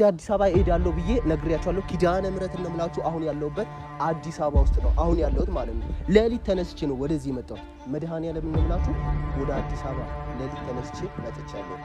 አዲስ አበባ እሄዳለሁ ብዬ ነግሬያቸዋለሁ። ኪዳነ ምህረት እንደምላችሁ አሁን ያለሁበት አዲስ አበባ ውስጥ ነው አሁን ያለሁት ማለት ነው። ሌሊት ተነስቼ ነው ወደዚህ መጣሁ። መድኃኒዓለም እንደምላችሁ ወደ አዲስ አበባ ሌሊት ተነስቼ መጥቻለሁ።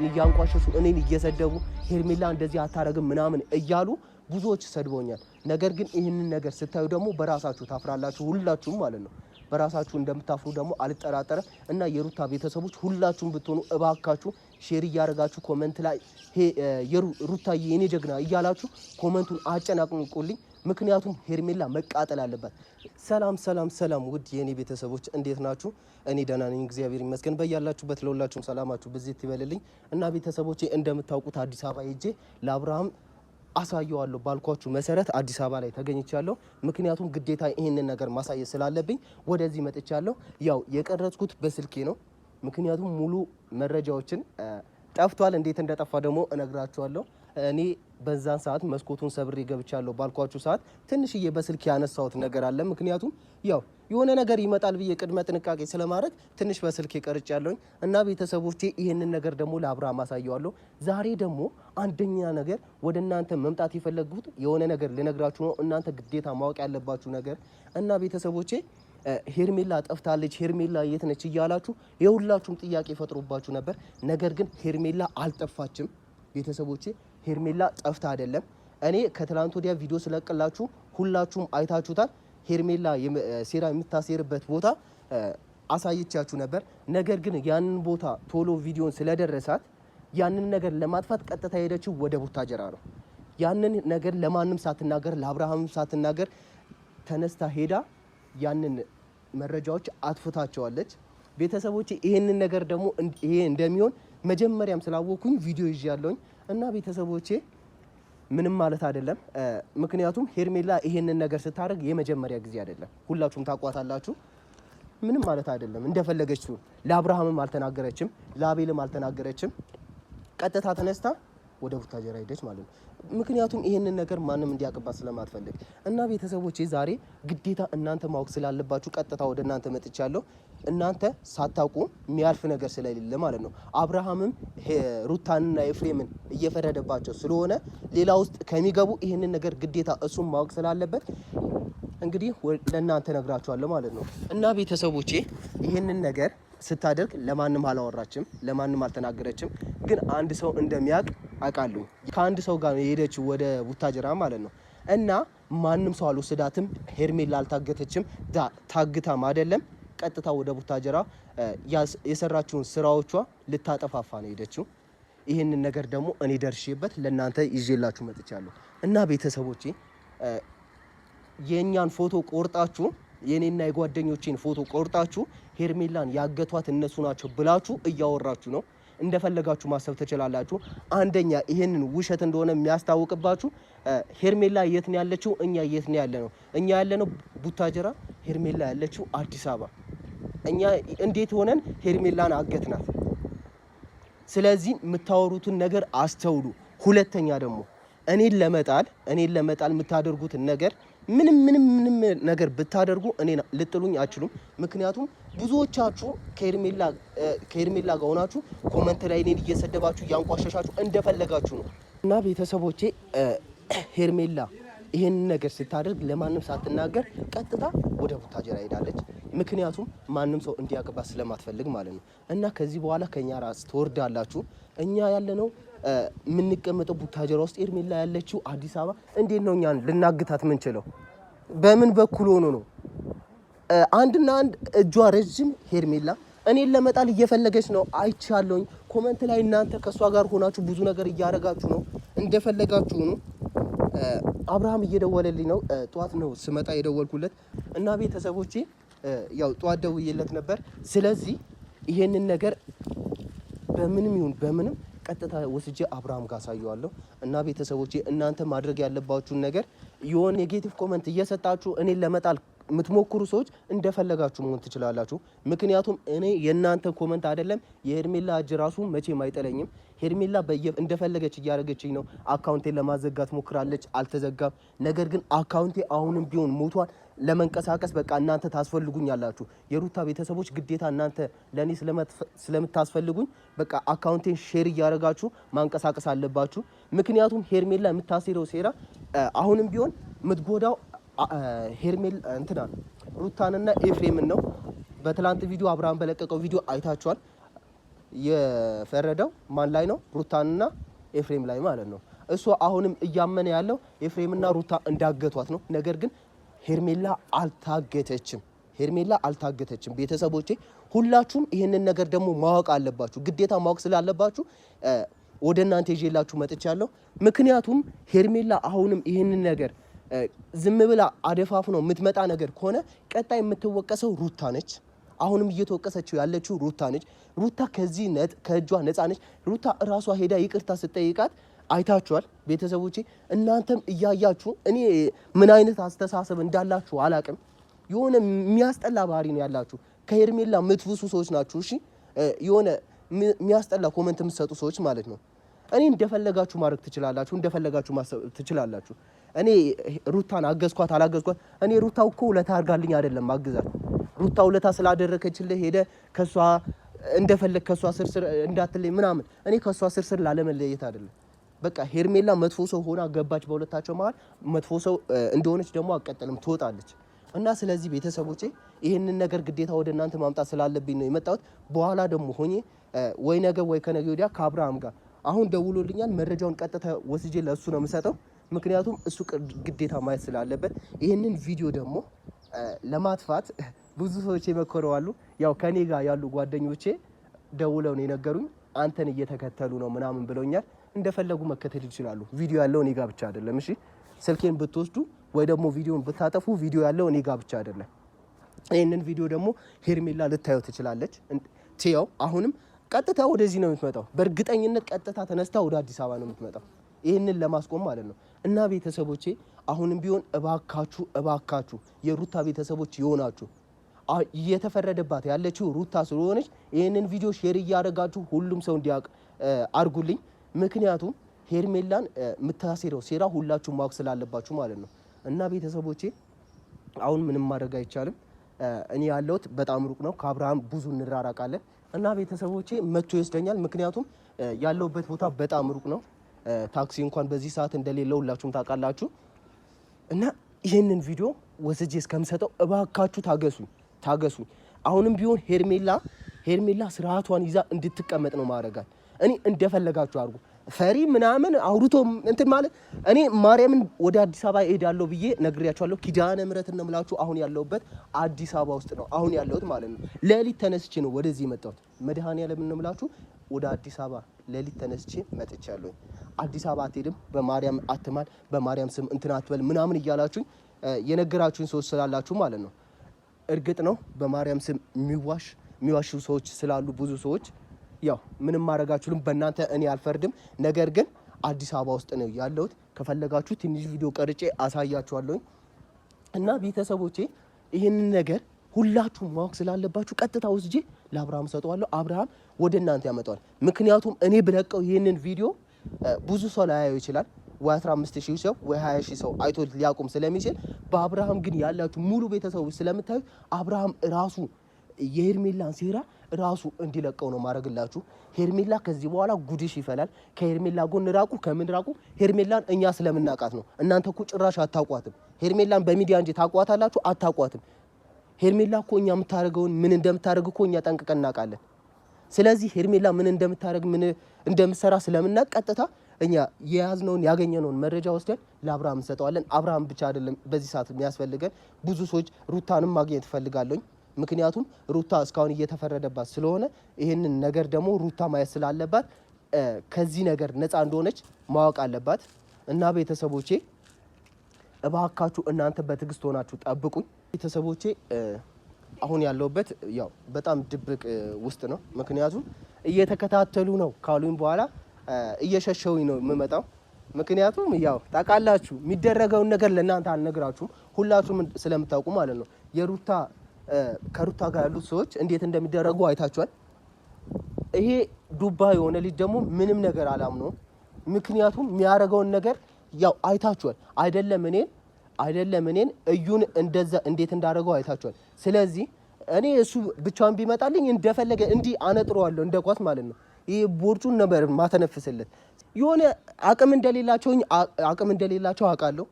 እያንቋሸሹ እኔን እየሰደቡ ሄርሜላ እንደዚህ አታረግም ምናምን እያሉ ብዙዎች ሰድቦኛል። ነገር ግን ይህንን ነገር ስታዩ ደግሞ በራሳችሁ ታፍራላችሁ ሁላችሁም ማለት ነው። በራሳችሁ እንደምታፍሩ ደግሞ አልጠራጠርም። እና የሩታ ቤተሰቦች ሁላችሁም ብትሆኑ እባካችሁ ሼር እያደረጋችሁ ኮሜንት ላይ ሩታዬ የኔ ጀግና እያላችሁ ኮሜንቱን አጨናቅቁልኝ። ምክንያቱም ሄርሜላ መቃጠል አለባት። ሰላም ውድ የኔ ቤተሰቦች እንዴት ናችሁ? እኔ ደህና ነኝ እግዚአብሔር ይመስገን። በያላችሁበት ለሁላችሁም ሰላማችሁ ብዝት ይበልልኝ። እና ቤተሰቦቼ እንደምታውቁት አዲስ አበባ ሄጄ ለአብርሃም አሳየዋለሁ ባልኳችሁ መሰረት አዲስ አበባ ላይ ተገኝቻለሁ። ምክንያቱም ግዴታ ይሄንን ነገር ማሳየት ስላለብኝ ወደዚህ መጥቻለሁ። ያው የቀረጽኩት በስልኬ ነው። ምክንያቱም ሙሉ መረጃዎችን ጠፍቷል። እንዴት እንደጠፋ ደግሞ እነግራችኋለሁ። እኔ በዛን ሰዓት መስኮቱን ሰብሬ ገብቻለሁ ባልኳችሁ ሰዓት ትንሽዬ በስልክ ያነሳሁት ነገር አለ። ምክንያቱም ያው የሆነ ነገር ይመጣል ብዬ ቅድመ ጥንቃቄ ስለማድረግ ትንሽ በስልክ ቀርጫለሁኝ። እና ቤተሰቦቼ ይሄንን ነገር ደግሞ ለአብርሃም አሳየዋለሁ። ዛሬ ደግሞ አንደኛ ነገር ወደ እናንተ መምጣት የፈለጉት የሆነ ነገር ልነግራችሁ ነው። እናንተ ግዴታ ማወቅ ያለባችሁ ነገር እና ቤተሰቦቼ ሄርሜላ ጠፍታለች፣ ሄርሜላ የት ነች እያላችሁ የሁላችሁም ጥያቄ ፈጥሮባችሁ ነበር። ነገር ግን ሄርሜላ አልጠፋችም ቤተሰቦቼ። ሄርሜላ ጠፍታ አይደለም። እኔ ከትላንት ወዲያ ቪዲዮ ስለቀላችሁ ሁላችሁም አይታችሁታል። ሄርሜላ ሴራ የምታሴርበት ቦታ አሳይቻችሁ ነበር። ነገር ግን ያንን ቦታ ቶሎ ቪዲዮን ስለደረሳት ያንን ነገር ለማጥፋት ቀጥታ ሄደችው ወደ ቡታጀራ ነው። ያንን ነገር ለማንም ሳትናገር ለአብርሃምም ሳትናገር ተነስታ ሄዳ ያንን መረጃዎች አጥፍታቸዋለች። ቤተሰቦቼ ይሄንን ነገር ደግሞ ይሄ እንደሚሆን መጀመሪያም ስላወኩኝ ቪዲዮ ይዣለሁኝ። እና ቤተሰቦቼ ምንም ማለት አይደለም። ምክንያቱም ሄርሜላ ይሄንን ነገር ስታደርግ የመጀመሪያ ጊዜ አይደለም። ሁላችሁም ታቋታላችሁ። ምንም ማለት አይደለም። እንደፈለገችው ለአብርሃምም አልተናገረችም፣ ለአቤልም አልተናገረችም። ቀጥታ ተነስታ ወደ ቡታጀራ ሄደች ማለት ነው። ምክንያቱም ይሄንን ነገር ማንም እንዲያቀባት ስለማትፈልግ እና ቤተሰቦቼ ዛሬ ግዴታ እናንተ ማወቅ ስላለባችሁ ቀጥታ ወደ እናንተ መጥቻለሁ። እናንተ ሳታውቁ የሚያልፍ ነገር ስለሌለ ማለት ነው። አብርሃምም ሩታንና ኤፍሬምን እየፈረደባቸው ስለሆነ ሌላ ውስጥ ከሚገቡ ይሄንን ነገር ግዴታ እሱም ማወቅ ስላለበት እንግዲህ ለእናንተ ነግራችኋለሁ ማለት ነው። እና ቤተሰቦቼ ይሄንን ነገር ስታደርግ ለማንም አላወራችም፣ ለማንም አልተናገረችም። ግን አንድ ሰው እንደሚያውቅ አውቃለሁ። ከአንድ ሰው ጋር የሄደችው ወደ ቡታጀራ ማለት ነው። እና ማንም ሰው አልወሰዳትም። ሄርሜላ አልታገተችም፣ ታግታም አይደለም። ቀጥታ ወደ ቡታጀራ የሰራችውን ስራዎቿ ልታጠፋፋ ነው ሄደችው። ይህንን ነገር ደግሞ እኔ ደርሼበት ለእናንተ ይዤላችሁ መጥቻለሁ። እና ቤተሰቦቼ የእኛን ፎቶ ቆርጣችሁ የኔና የጓደኞቼን ፎቶ ቆርጣችሁ ሄርሜላን ያገቷት እነሱ ናቸው ብላችሁ እያወራችሁ ነው። እንደፈለጋችሁ ማሰብ ትችላላችሁ። አንደኛ ይሄንን ውሸት እንደሆነ የሚያስታውቅባችሁ ሄርሜላ የት ነው ያለችው? እኛ የት ነው ያለነው? እኛ ያለነው ቡታጀራ፣ ሄርሜላ ያለችው አዲስ አበባ። እኛ እንዴት ሆነን ሄርሜላን አገትናት? ስለዚህ የምታወሩትን ነገር አስተውሉ። ሁለተኛ ደግሞ እኔን ለመጣል የምታደርጉትን ነገር ምንም ነገር ብታደርጉ እኔ ልጥሉኝ አችሉም። ምክንያቱም ብዙዎቻችሁ ከሄርሜላ ጋር ሆናችሁ ኮሜንት ላይ እኔን እየሰደባችሁ እያንቋሸሻችሁ እንደፈለጋችሁ ነው። እና ቤተሰቦቼ ሄርሜላ ይሄን ነገር ስታደርግ ለማንም ሳትናገር ቀጥታ ወደ ቡታጀራ ሄዳለች። ምክንያቱም ማንም ሰው እንዲያቀባት ስለማትፈልግ ማለት ነው። እና ከዚህ በኋላ ከኛ ራስ ትወርዳላችሁ። እኛ ያለነው የምንቀመጠው ቡታጀራ ውስጥ፣ ሄርሜላ ያለችው አዲስ አበባ። እንዴት ነው እኛን ልናግታት ምንችለው? በምን በኩል ሆኖ ነው? አንድና አንድ እጇ ረጅም ሄርሜላ እኔን ለመጣል እየፈለገች ነው። አይቻለሁኝ። ኮሜንት ላይ እናንተ ከሷ ጋር ሆናችሁ ብዙ ነገር እያደረጋችሁ ነው። እንደፈለጋችሁ ነው። አብርሃም እየደወለልኝ ነው። ጧት ነው ስመጣ የደወልኩለት። እና ቤተሰቦቼ ያው ጧት ደውዬለት ነበር። ስለዚህ ይሄንን ነገር በምንም ይሁን በምንም ቀጥታ ወስጄ አብርሃም ጋር አሳየዋለሁ። እና ቤተሰቦቼ እናንተ ማድረግ ያለባችሁን ነገር የሆነ ኔጌቲቭ ኮሜንት እየሰጣችሁ እኔን ለመጣል የምትሞክሩ ሰዎች እንደፈለጋችሁ መሆን ትችላላችሁ። ምክንያቱም እኔ የእናንተ ኮሜንት አይደለም የሄርሜላ እጅ ራሱ መቼም አይጠለኝም። ሄርሜላ እንደፈለገች እያደረገችኝ ነው። አካውንቴን ለማዘጋት ሞክራለች፣ አልተዘጋም። ነገር ግን አካውንቴ አሁንም ቢሆን ሞቷል። ለመንቀሳቀስ በቃ እናንተ ታስፈልጉኛላችሁ። የሩታ ቤተሰቦች ግዴታ እናንተ ለኔ ስለምታስፈልጉኝ በቃ አካውንቴን ሼር እያደረጋችሁ ማንቀሳቀስ አለባችሁ። ምክንያቱም ሄርሜላ የምታሴረው ሴራ አሁንም ቢሆን የምትጎዳው ሄርሜላ እንትና ሩታንና ኤፍሬምን ነው። በትላንት ቪዲዮ አብርሃም በለቀቀው ቪዲዮ አይታችኋል። የፈረደው ማን ላይ ነው? ሩታንና ኤፍሬም ላይ ማለት ነው። እሱ አሁንም እያመነ ያለው ኤፍሬምና ሩታ እንዳገቷት ነው። ነገር ግን ሄርሜላ አልታገተችም። ሄርሜላ አልታገተችም። ቤተሰቦቼ ሁላችሁም ይህንን ነገር ደግሞ ማወቅ አለባችሁ። ግዴታ ማወቅ ስላለባችሁ ወደ እናንተ ይዤላችሁ መጥቻለሁ። ምክንያቱም ሄርሜላ አሁንም ይህንን ነገር ዝም ብላ አደፋፍ ነው የምትመጣ ነገር ከሆነ ቀጣይ የምትወቀሰው ሩታ ነች። አሁንም እየተወቀሰችው ያለችው ሩታ ነች። ሩታ ከእጇ ነፃ ነች። ሩታ እራሷ ሄዳ ይቅርታ ስትጠይቃት አይታችኋል ቤተሰቦቼ። እናንተም እያያችሁ እኔ ምን አይነት አስተሳሰብ እንዳላችሁ አላቅም። የሆነ የሚያስጠላ ባህሪ ነው ያላችሁ። ከሄርሜላ የምትብሱ ሰዎች ናችሁ። እሺ የሆነ የሚያስጠላ ኮመንት የምትሰጡ ሰዎች ማለት ነው። እኔ እንደፈለጋችሁ ማድረግ ትችላላችሁ፣ እንደፈለጋችሁ ማሰብ ትችላላችሁ። እኔ ሩታን አገዝኳት አላገዝኳት፣ እኔ ሩታ እኮ ውለታ አድርጋልኝ አይደለም ማግዛት። ሩታ ውለታ ስላደረከችልህ ሄደ ከሷ እንደፈለግ ከሷ ስርስር እንዳትለይ ምናምን፣ እኔ ከሷ ስርስር ላለመለየት አይደለም። በቃ ሄርሜላ መጥፎ ሰው ሆና ገባች በሁለታቸው መሀል። መጥፎ ሰው እንደሆነች ደግሞ አቀጥልም ትወጣለች። እና ስለዚህ ቤተሰቦቼ ይህንን ነገር ግዴታ ወደ እናንተ ማምጣት ስላለብኝ ነው የመጣሁት። በኋላ ደግሞ ሆኜ ወይ ነገ ወይ ከነገ ወዲያ ከአብርሃም ጋር አሁን ደውሎልኛል። መረጃውን ቀጥታ ወስጄ ለእሱ ነው የምሰጠው። ምክንያቱም እሱ ግዴታ ማየት ስላለበት። ይህንን ቪዲዮ ደግሞ ለማጥፋት ብዙ ሰዎች የመከረዋሉ። ያው ከኔ ጋር ያሉ ጓደኞቼ ደውለው ነው የነገሩኝ። አንተን እየተከተሉ ነው ምናምን ብለውኛል። እንደፈለጉ መከተል ይችላሉ። ቪዲዮ ያለው እኔ ጋር ብቻ አይደለም። እሺ ስልኬን ብትወስዱ ወይ ደግሞ ቪዲዮን ብታጠፉ ቪዲዮ ያለው እኔ ጋር ብቻ አይደለም። ይህንን ቪዲዮ ደግሞ ሄርሜላ ልታየው ትችላለች። ትየው አሁንም ቀጥታ ወደዚህ ነው የምትመጣው። በእርግጠኝነት ቀጥታ ተነስታ ወደ አዲስ አበባ ነው የምትመጣው፣ ይህንን ለማስቆም ማለት ነው። እና ቤተሰቦቼ አሁንም ቢሆን እባካችሁ የሩታ ቤተሰቦች የሆናችሁ እየተፈረደባት ያለችው ሩታ ስለሆነች ይህንን ቪዲዮ ሼር እያደረጋችሁ ሁሉም ሰው እንዲያውቅ አድርጉልኝ። ምክንያቱም ሄርሜላን የምታሴረው ሴራ ሁላችሁ ማወቅ ስላለባችሁ ማለት ነው። እና ቤተሰቦቼ አሁን ምንም ማድረግ አይቻልም። እኔ ያለሁት በጣም ሩቅ ነው፣ ከአብርሃም ብዙ እንራራቃለን። እና ቤተሰቦቼ መጥቶ ይወስደኛል። ምክንያቱም ያለሁበት ቦታ በጣም ሩቅ ነው። ታክሲ እንኳን በዚህ ሰዓት እንደሌለ ሁላችሁም ታውቃላችሁ። እና ይህንን ቪዲዮ ወስጄ እስከምሰጠው እባካችሁ ታገሱኝ። አሁንም ቢሆን ሄርሜላ ስርዓቷን ይዛ እንድትቀመጥ ነው ማድረጋል። እኔ እንደፈለጋችሁ አድርጉ። ፈሪ ምናምን አውርቶ እንትን ማለት እኔ ማርያምን ወደ አዲስ አበባ እሄዳለሁ ብዬ ነግሬያችኋለሁ። ኪዳነ ምሕረት ነው የምላችሁ። አሁን ያለሁበት አዲስ አበባ ውስጥ ነው አሁን ያለሁት ማለት ነው። ሌሊት ተነስቼ ነው ወደዚህ የመጣሁት። መድኃኒዓለም ነው የምላችሁ። ወደ አዲስ አበባ ሌሊት ተነስቼ መጥቻለሁ። አዲስ አበባ አትሄድም፣ በማርያም አትማል፣ በማርያም ስም እንትን አትበል ምናምን እያላችሁኝ የነገራችሁኝ ሰዎች ስላላችሁ ማለት ነው። እርግጥ ነው በማርያም ስም የሚዋሹ ሰዎች ስላሉ ብዙ ሰዎች ያው ምንም ማድረጋችሁም በእናንተ እኔ አልፈርድም። ነገር ግን አዲስ አበባ ውስጥ ነው ያለሁት። ከፈለጋችሁ ትንሽ ቪዲዮ ቀርጬ አሳያችኋለሁ። እና ቤተሰቦቼ ይህንን ነገር ሁላችሁም ማወቅ ስላለባችሁ ቀጥታ ወስጄ ለአብርሃም ሰጠዋለሁ። አብርሃም ወደ እናንተ ያመጣዋል። ምክንያቱም እኔ ብለቀው ይህንን ቪዲዮ ብዙ ሰው ላያየው ይችላል። ወይ 15,000 ሰው ወይ 20,000 ሰው አይቶ ሊያቆም ስለሚችል፣ በአብርሃም ግን ያላችሁ ሙሉ ቤተሰቦች ስለምታዩ አብርሃም ራሱ የሄርሜላን ሴራ ራሱ እንዲለቀው ነው ማድረግላችሁ። ሄርሜላ ከዚህ በኋላ ጉድሽ ይፈላል። ከሄርሜላ ጎን ራቁ። ከምን ራቁ? ሄርሜላን እኛ ስለምናውቃት ነው። እናንተ እኮ ጭራሽ አታውቋትም። ሄርሜላን በሚዲያ እንጂ ታውቋታላችሁ፣ አታውቋትም። ሄርሜላ እኮ እኛ የምታደርገውን ምን እንደምታደርግ እኮ እኛ ጠንቅቀን እናውቃለን። ስለዚህ ሄርሜላ ምን እንደምታደርግ ምን እንደምትሰራ ስለምናውቅ ቀጥታ እኛ የያዝነውን ያገኘነውን መረጃ ወስደን ለአብርሃም እንሰጠዋለን። አብርሃም ብቻ አይደለም በዚህ ሰዓት የሚያስፈልገን፣ ብዙ ሰዎች ሩታንም ማግኘት እፈልጋለሁ። ምክንያቱም ሩታ እስካሁን እየተፈረደባት ስለሆነ ይህንን ነገር ደግሞ ሩታ ማየት ስላለባት ከዚህ ነገር ነፃ እንደሆነች ማወቅ አለባት። እና ቤተሰቦቼ እባካችሁ እናንተ በትዕግስት ሆናችሁ ጠብቁኝ። ቤተሰቦቼ አሁን ያለሁበት ያው በጣም ድብቅ ውስጥ ነው። ምክንያቱም እየተከታተሉ ነው ካሉኝ በኋላ እየሸሸውኝ ነው የምመጣው። ምክንያቱም ያው ታውቃላችሁ የሚደረገውን ነገር ለእናንተ አልነግራችሁም፣ ሁላችሁም ስለምታውቁ ማለት ነው። ከሩታ ጋር ያሉት ሰዎች እንዴት እንደሚደረጉ አይታችኋል። ይሄ ዱባ የሆነ ልጅ ደግሞ ምንም ነገር አላምነው። ምክንያቱም የሚያደርገውን ነገር ያው አይታችኋል አይደለም እኔን እዩን እንደዛ እንዴት እንዳደረገው አይታችኋል። ስለዚህ እኔ እሱ ብቻውን ቢመጣልኝ እንደፈለገ እንዲህ አነጥረዋለሁ እንደ ኳስ ማለት ነው። ይሄ ቦርጩን ነበር ማተነፍስለት። የሆነ አቅም እንደሌላቸው አውቃለሁ።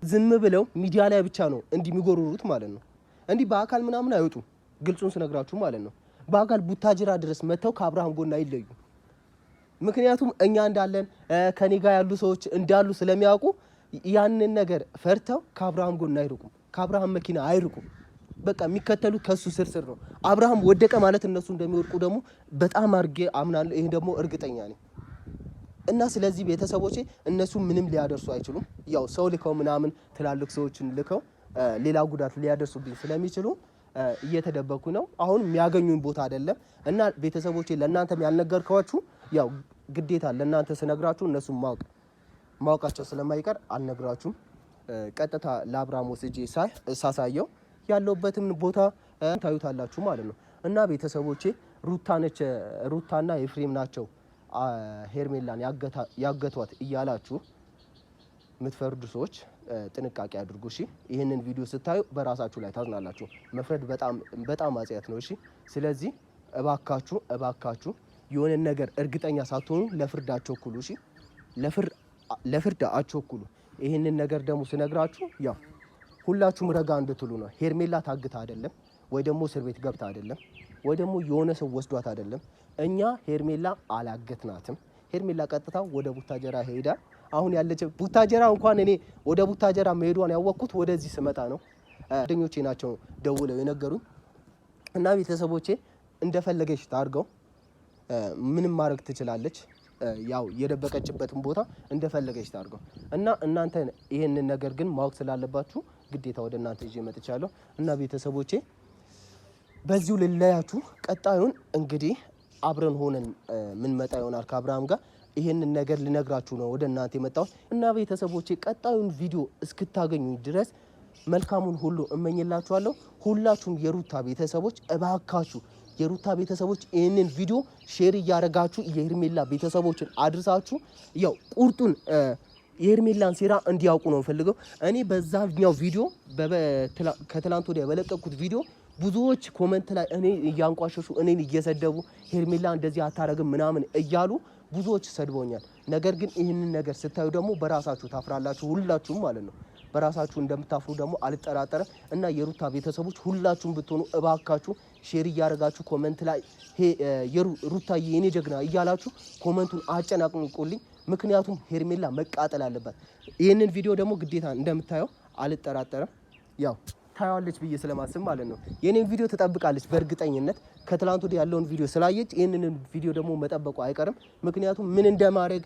ዝም ብለው ሚዲያ ላይ ብቻ ነው እንዲህ የሚጎሩሩት ማለት ነው። እንዲህ በአካል ምናምን አይወጡ። ግልጹን ስነግራችሁ ማለት ነው። በአካል ቡታጅራ ድረስ መተው ከአብርሃም ጎን አይለዩ። ምክንያቱም እኛ እንዳለን ከኔ ጋር ያሉ ሰዎች እንዳሉ ስለሚያውቁ ያንን ነገር ፈርተው ከአብርሃም ጎን አይርቁም። ከአብርሃም መኪና አይርቁም። በቃ የሚከተሉት ከሱ ስር ነው። አብርሃም ወደቀ ማለት እነሱ እንደሚወድቁ ደግሞ በጣም አድርጌ አምናለሁ። ይሄ ደግሞ እርግጠኛ ነኝ። እና ስለዚህ ቤተሰቦቼ እነሱ ምንም ሊያደርሱ አይችሉም። ያው ሰው ልከው ምናምን ትላልቅ ሰዎችን ልከው ሌላ ጉዳት ሊያደርሱብኝ ስለሚችሉ እየተደበኩ ነው። አሁን የሚያገኙኝ ቦታ አይደለም። እና ቤተሰቦቼ ለእናንተም ያልነገርኳችሁ ያው ግዴታ ለእናንተ ስነግራችሁ እነሱም ማወቃቸው ስለማይቀር አልነግራችሁም። ቀጥታ ለአብርሃም ወስጄ ሳሳየው ያለውበትም ቦታ ታዩታላችሁ ማለት ነው። እና ቤተሰቦቼ ሩታና ኤፍሬም ናቸው ሄርሜላን ያገቷት እያላችሁ የምትፈርዱ ሰዎች ጥንቃቄ አድርጉ። እሺ፣ ይህንን ቪዲዮ ስታዩ በራሳችሁ ላይ ታዝናላችሁ። መፍረድ በጣም ኃጢአት ነው። እሺ፣ ስለዚህ እባካችሁ የሆነ ነገር እርግጠኛ ሳትሆኑ ለፍርድ አትቸኩሉ። እሺ፣ ለፍርድ አትቸኩሉ። ይህንን ነገር ደግሞ ስነግራችሁ ያው ሁላችሁም ረጋ እንድትሉ ነው። ሄርሜላ ታግታ አይደለም፣ ወይ ደግሞ እስር ቤት ገብታ አይደለም፣ ወይ ደግሞ የሆነ ሰው ወስዷት አይደለም። እኛ ሄርሜላ አላገትናትም። ሄርሜላ ቀጥታ ወደ ቡታጀራ ሄዳ አሁን ያለች ቡታጀራ እንኳን እኔ ወደ ቡታጀራ መሄዷን ያወቅኩት ወደዚህ ስመጣ ነው። ጓደኞቼ ናቸው ደውለው የነገሩኝ። እና ቤተሰቦቼ እንደፈለገች ታርገው ምንም ማድረግ ትችላለች። ያው የደበቀችበትን ቦታ እንደፈለገች ታርገው እና እናንተ ይሄንን ነገር ግን ማወቅ ስላለባችሁ ግዴታ ወደ እናንተ ይዤ መጥቻለሁ። እና ቤተሰቦቼ በዚሁ ልለያችሁ። ቀጣዩን እንግዲህ አብረን ሆነን ምን መጣ ይሆናል ከአብርሃም ጋር። ይሄንን ነገር ልነግራችሁ ነው ወደ እናንተ የመጣሁት። እና ቤተሰቦቼ ቀጣዩን ቪዲዮ እስክታገኙ ድረስ መልካሙን ሁሉ እመኝላችኋለሁ። ሁላችሁም የሩታ ቤተሰቦች እባካችሁ የሩታ ቤተሰቦች ይህንን ቪዲዮ ሼር እያደረጋችሁ የሄርሜላ ቤተሰቦችን አድርሳችሁ ያው ቁርጡን የሄርሜላን ሴራ እንዲያውቁ ነው ፈልገው። እኔ በዛኛው ቪዲዮ ከትላንት ወዲያ በለቀኩት ቪዲዮ ብዙዎች ኮመንት ላይ እኔ እያንቋሸሹ እኔን እየሰደቡ ሄርሜላ እንደዚህ አታረግም ምናምን እያሉ ብዙዎች ሰድቦኛል። ነገር ግን ይህንን ነገር ስታዩ ደግሞ በራሳችሁ ታፍራላችሁ፣ ሁላችሁም ማለት ነው። በራሳችሁ እንደምታፍሩ ደግሞ አልጠራጠረም። እና የሩታ ቤተሰቦች ሁላችሁም ብትሆኑ እባካችሁ ሼር እያደረጋችሁ ኮመንት ላይ ሩታዬ የኔ ጀግና እያላችሁ ኮመንቱን አጨናቅቁልኝ። ምክንያቱም ሄርሜላ መቃጠል አለባት። ይህንን ቪዲዮ ደግሞ ግዴታ እንደምታየው አልጠራጠረም። ያው ታያለች ብዬ ስለማስብ ማለት ነው። የኔን ቪዲዮ ትጠብቃለች በእርግጠኝነት። ከትላንት ወዲያ ያለውን ቪዲዮ ስላየች ይህንን ቪዲዮ ደግሞ መጠበቁ አይቀርም። ምክንያቱም ምን እንደማድረግ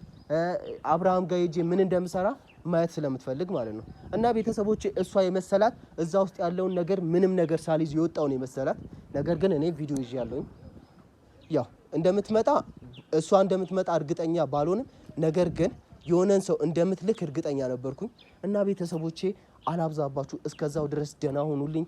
አብርሃም ጋር ሄጄ ምን እንደምሰራ ማየት ስለምትፈልግ ማለት ነው። እና ቤተሰቦቼ እሷ የመሰላት እዛ ውስጥ ያለውን ነገር ምንም ነገር ሳልይዝ የወጣውን የመሰላት ነገር ግን እኔ ቪዲዮ ይዤ ያለውኝ ያው እሷ እንደምትመጣ እርግጠኛ ባልሆንም ነገር ግን የሆነን ሰው እንደምትልክ እርግጠኛ ነበርኩኝ። እና ቤተሰቦቼ አላብዛባችሁ፣ እስከዛው ድረስ ደህና ሆኑልኝ።